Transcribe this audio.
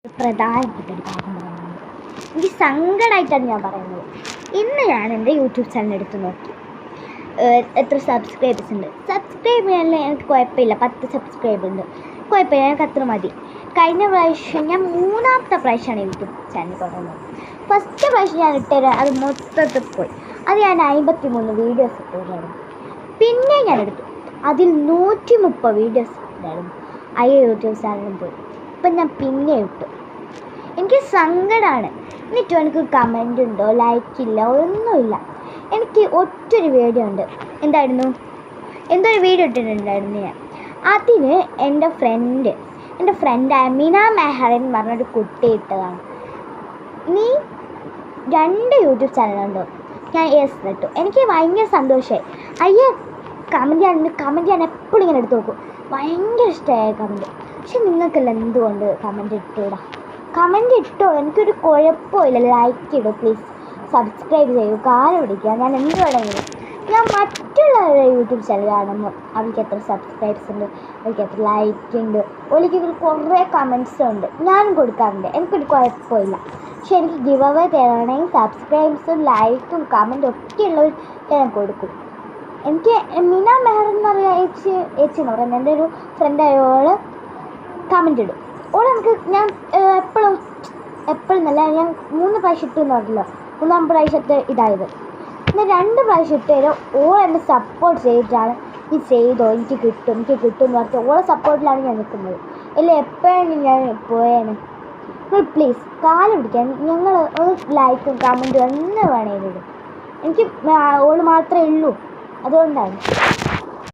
പ്രധാനപ്പെട്ട ഒരു കാര്യം പറയുന്നത് എനിക്ക് സങ്കടമായിട്ടാണ് ഞാൻ പറയുന്നത്. ഇന്ന് ഞാൻ എൻ്റെ യൂട്യൂബ് ചാനൽ എടുത്ത് നോക്കി, എത്ര സബ്സ്ക്രൈബേഴ്സ് ഉണ്ട്. സബ്സ്ക്രൈബ് ചെയ്യാൻ എനിക്ക് കുഴപ്പമില്ല, 10 സബ്സ്ക്രൈബ് ഉണ്ട്, കുഴപ്പമില്ല, എനിക്ക് അത്ര മതി. കഴിഞ്ഞ പ്രാവശ്യം ഞാൻ 3ാമത്തെ പ്രാവശ്യമാണ് യൂട്യൂബ് ചാനൽ തുടങ്ങുന്നത്. ഫസ്റ്റ് പ്രാവശ്യം ഞാൻ ഇട്ടുതരാം, അത് മൊത്തത്തിൽ പോയി. അത് ഞാൻ 53 വീഡിയോസ് ഇട്ടുതരായിരുന്നു. പിന്നെ ഞാൻ എടുത്തു, അതിൽ 130 വീഡിയോസ് ഇട്ടായിരുന്നു. യൂട്യൂബ് ചാനലും പോയി. ഇപ്പം ഞാൻ പിന്നെ ഇട്ടു. എനിക്ക് സങ്കടമാണ്. എന്നിട്ടും എനിക്ക് കമൻ്റ് ഉണ്ടോ, ലൈക്കില്ല, ഒന്നുമില്ല. എനിക്ക് ഒറ്റൊരു വീഡിയോ ഉണ്ട്. എന്തോ ഒരു വീഡിയോ ഇട്ടിട്ടുണ്ടായിരുന്നു ഞാൻ. അതിന് എൻ്റെ ഫ്രണ്ട് അമിന മെഹർ എന്ന് പറഞ്ഞൊരു കുട്ടി ഇട്ടതാണ്. നീ 2 യൂട്യൂബ് ചാനലുണ്ടോ? ഞാൻ യെസ് ഇട്ടു. എനിക്ക് ഭയങ്കര സന്തോഷമായി. കമൻറ്റ് ഞാൻ എപ്പോഴും ഇങ്ങനെ എടുത്ത് നോക്കും. ഭയങ്കര ഇഷ്ടമായ കമൻറ്റ്. പക്ഷെ നിങ്ങൾക്കെല്ലാം എന്തുകൊണ്ട് കമൻറ്റ് ഇട്ടൂടാ? കമൻറ്റ് ഇട്ടോ, എനിക്കൊരു കുഴപ്പമില്ല. ലൈക്ക് ഇടും പ്ലീസ്, സബ്സ്ക്രൈബ് ചെയ്യൂ, കാലം പിടിക്കുക. ഞാൻ എന്ത് വേണമെങ്കിലും. ഞാൻ മറ്റുള്ളവരുടെ യൂട്യൂബ് ചാനൽ കാണുമ്പോൾ അവർക്ക് എത്ര സബ്സ്ക്രൈബ്സ് ഉണ്ട്, അവർക്ക് എത്ര ലൈക്ക് ഉണ്ട്, അവർക്ക് കുറേ കമൻറ്റ്സ് ഉണ്ട്, ഞാനും കൊടുക്കാറുണ്ട്. എനിക്കൊരു കുഴപ്പമില്ല. പക്ഷെ എനിക്ക് ഗിവ് അവേ തരണമെങ്കിൽ സബ്സ്ക്രൈബ്സും ലൈക്കും കമൻറ്റും ഒക്കെ ഉള്ളവർ ഞാൻ കൊടുക്കും. എനിക്ക് മിന മെഹർ എന്ന് പറയുന്ന ഏച്ചി എന്ന് പറയുന്നത് എൻ്റെ ഒരു ഫ്രണ്ടായോൾ കമൻ്റ് ഇടും. എനിക്ക് ഞാൻ എപ്പോഴും നല്ല ഞാൻ 3 പ്രാവശ്യം ഇട്ടെന്ന് പറഞ്ഞല്ലോ, 3ാം പ്രാവശ്യത്തെ ഇതായത്. എന്നാൽ 2 പ്രാവശ്യം ഇട്ടുതരും. എന്നെ സപ്പോർട്ട് ചെയ്തിട്ടാണ് നീ ചെയ്തോ, എനിക്ക് കിട്ടും എന്ന് പറഞ്ഞാൽ ഓളെ സപ്പോർട്ടിലാണ് ഞാൻ നിൽക്കുന്നത്. അല്ലേ എപ്പോഴെങ്കിലും ഞാൻ പോയേനെ. നിങ്ങൾ പ്ലീസ് കാലം പിടിക്കാൻ ഞങ്ങൾ ഒന്ന് ലൈക്കും കമൻറ്റും എന്ന് വേണമെങ്കിലും. എനിക്ക് ഓള് മാത്രമേ ഉള്ളൂ, അതുകൊണ്ടാണ്.